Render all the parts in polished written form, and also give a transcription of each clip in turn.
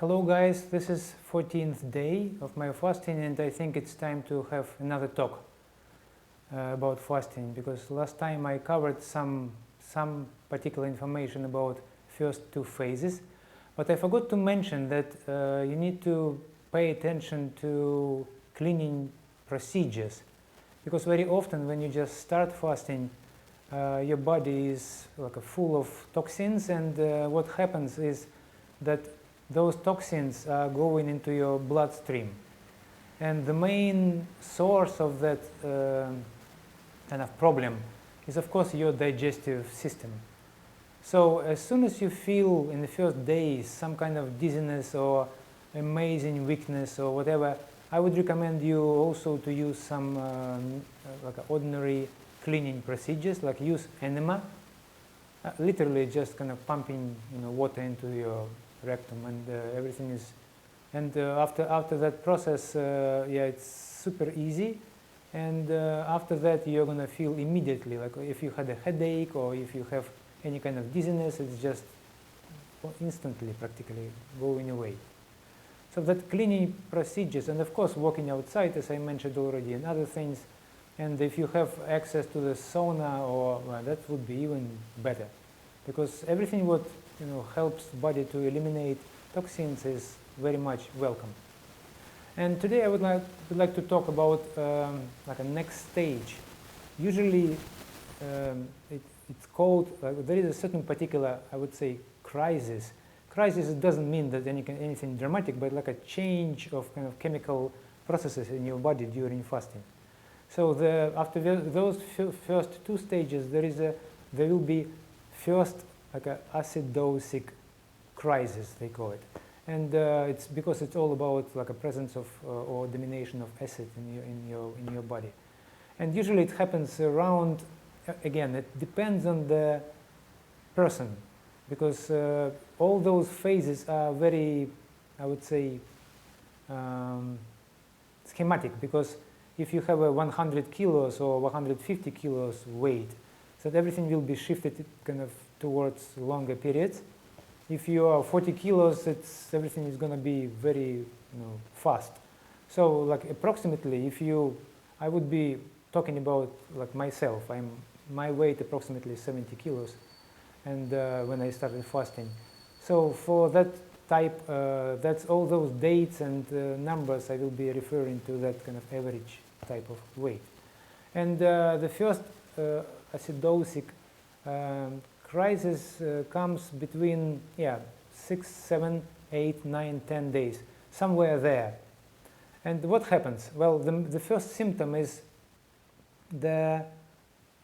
Hello guys, this is 14th day of my fasting and I think it's time to have another talk about fasting, because last time I covered some particular information about first two phases, but I forgot to mention that you need to pay attention to cleaning procedures, because very often when you just start fasting your body is full of toxins, and what happens is that those toxins are going into your bloodstream, and the main source of that kind of problem is of course your digestive system. So as soon as you feel in the first days some kind of dizziness or amazing weakness or whatever, I would recommend you also to use some ordinary cleaning procedures, like use enema, literally just kind of pumping water into your rectum, and everything is, and after that process, yeah, it's super easy, and after that you're gonna feel immediately, like if you had a headache or if you have any kind of dizziness, it's just instantly practically going away. So that cleaning procedures, and of course walking outside, as I mentioned already, and other things, and if you have access to the sauna, or that would be even better, because everything what helps the body to eliminate toxins is very much welcome. And today I would like to talk about like a next stage. Usually it's called, there is a certain particular, I would say, crisis. Crisis doesn't mean that anything dramatic, but like a change of kind of chemical processes in your body during fasting. So after those first two stages, there will be first like a acidosic crisis, they call it, and it's because it's all about like a presence of or domination of acid in your body, and usually it happens around, again, it depends on the person, because all those phases are very, I would say, schematic, because if you have a 100 kilos or 150 kilos weight, so everything will be shifted kind of towards longer periods. If you are 40 kilos, everything is going to be very fast. So like approximately, I would be talking about like myself. My weight approximately 70 kilos, and when I started fasting. So for that type, that's all those dates and numbers I will be referring to that kind of average type of weight. And the first acidosic crisis comes between 6, 7, 8, 9, 10 days, somewhere there. And what happens? Well, the first symptom is the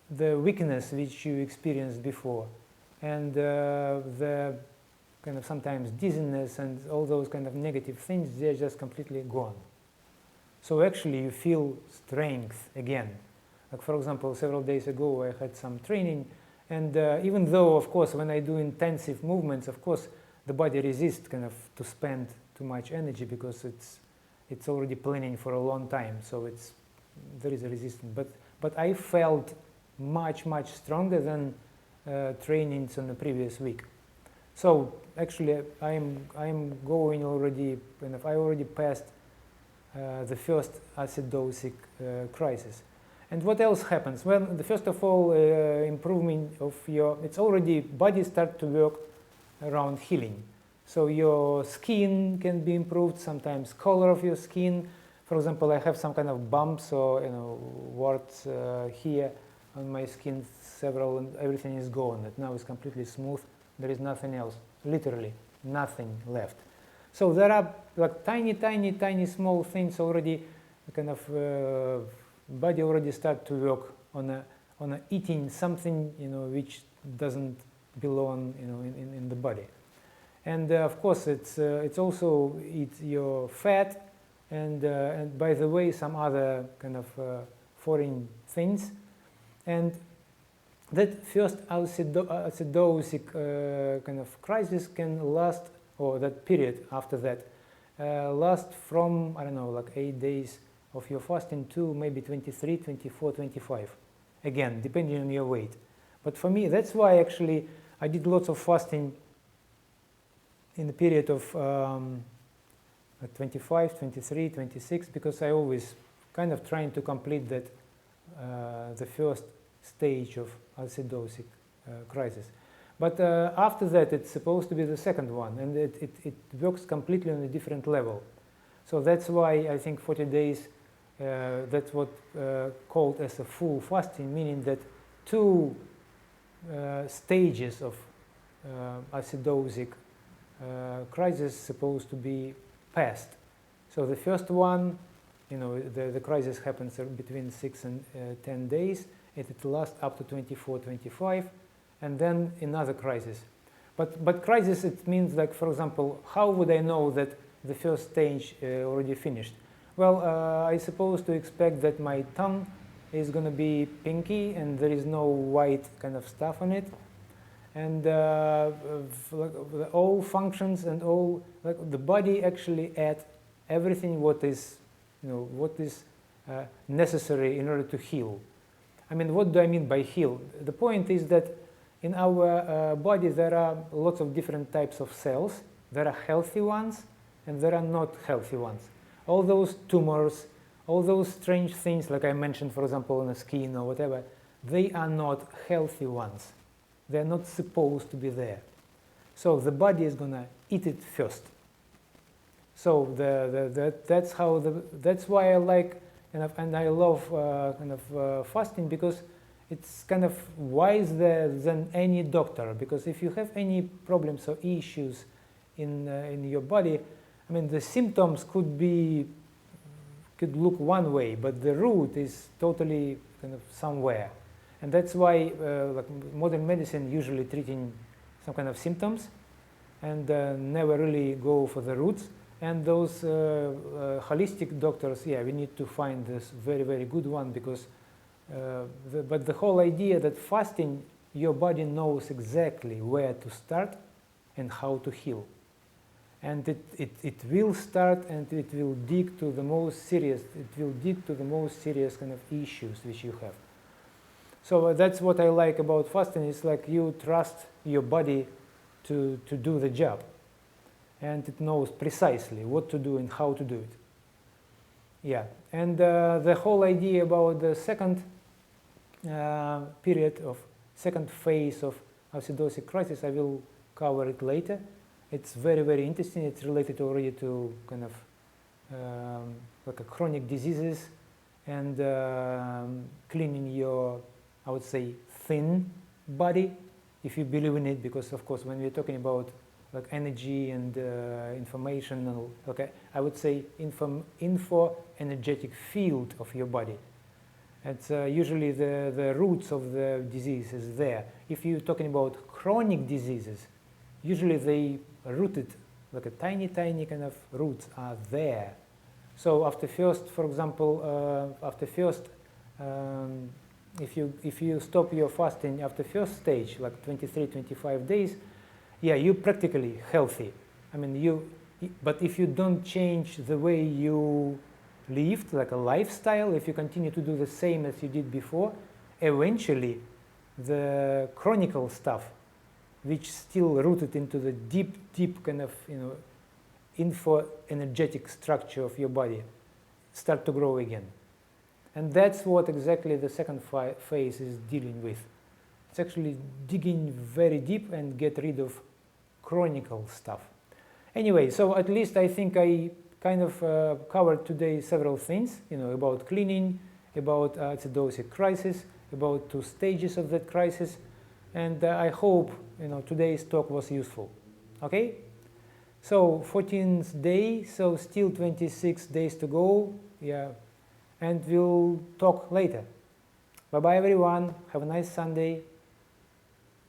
weakness which you experienced before, and the kind of sometimes dizziness and all those kind of negative things, they're just completely gone. So actually you feel strength again. Like for example, several days ago I had some training, and even though, of course, when I do intensive movements, of course, the body resists kind of to spend too much energy, because it's already planning for a long time, so there is a resistance. But I felt much stronger than trainings on the previous week. So actually, I'm going already, I already passed the first acidosic crisis. And what else happens? Well, first of all, improvement of it's already, body start to work around healing. So your skin can be improved, sometimes color of your skin. For example, I have some kind of bumps or warts here on my skin, several, and everything is gone. It now is completely smooth. There is nothing else, literally nothing left. So there are like tiny small things already, kind of body already start to work on eating something which doesn't belong in the body. And of course it's also eats your fat, and by the way, some other kind of foreign things. And that first acidosic kind of crisis can last, or that period after that last from, I don't know, like 8 days of your fasting to maybe 23, 24, 25, again depending on your weight. But for me, that's why actually I did lots of fasting in the period of 25, 23, 26, because I always kind of trying to complete that the first stage of acidosic crisis. But after that, it's supposed to be the second one, and it works completely on a different level. So that's why I think 40 days, that's what called as a full fasting, meaning that two stages of acidosic crisis supposed to be passed. So the first one, you know, the crisis happens between 6 and 10 days. It lasts up to 24, 25, and then another crisis. But crisis, it means, like, for example, how would I know that the first stage already finished? Well, I suppose to expect that my tongue is going to be pinky and there is no white kind of stuff on it, and all functions and all, like, the body actually adds everything what is, you know, what is necessary in order to heal. I mean, what do I mean by heal? The point is that in our body there are lots of different types of cells. There are healthy ones and there are not healthy ones. All those tumors, all those strange things, like I mentioned, for example, on the skin or whatever, they are not healthy ones. They're not supposed to be there. So the body is going to eat it first. So that's how that's why I like and I love fasting, because it's kind of wiser than any doctor. Because if you have any problems or issues in your body, I mean, the symptoms could look one way, but the root is totally kind of somewhere. And that's why like modern medicine usually treating some kind of symptoms and never really go for the roots. And those holistic doctors, yeah, we need to find this very, very good one, because but the whole idea that fasting, your body knows exactly where to start and how to heal. And it will start and it will dig to the most serious, kind of issues which you have. So that's what I like about fasting. It's like you trust your body to do the job. And it knows precisely what to do and how to do it. Yeah, and the whole idea about the second second phase of acidosic crisis, I will cover it later. It's very, very interesting. It's related already to kind of like a chronic diseases and cleaning your, I would say, thin body, if you believe in it, because of course when we're talking about like energy and information, and okay, I would say info-energetic field of your body. It's usually the roots of the disease is there. If you're talking about chronic diseases, usually they rooted, like a tiny kind of roots are there. So after first, for example, if you stop your fasting after first stage, like 23, 25 days, yeah, you're practically healthy. I mean, but if you don't change the way you lived, like a lifestyle, if you continue to do the same as you did before, eventually the chronic stuff, which still rooted into the deep kind of, you know, info-energetic structure of your body, start to grow again. And that's what exactly the second phase is dealing with. It's actually digging very deep and get rid of chronic stuff. Anyway, so at least I think I kind of covered today several things, you know, about cleaning, about acidosic crisis, about two stages of that crisis, and I hope, you know, today's talk was useful. Okay? So 14th day, so still 26 days to go, yeah, and we'll talk later. Bye-bye everyone, have a nice Sunday.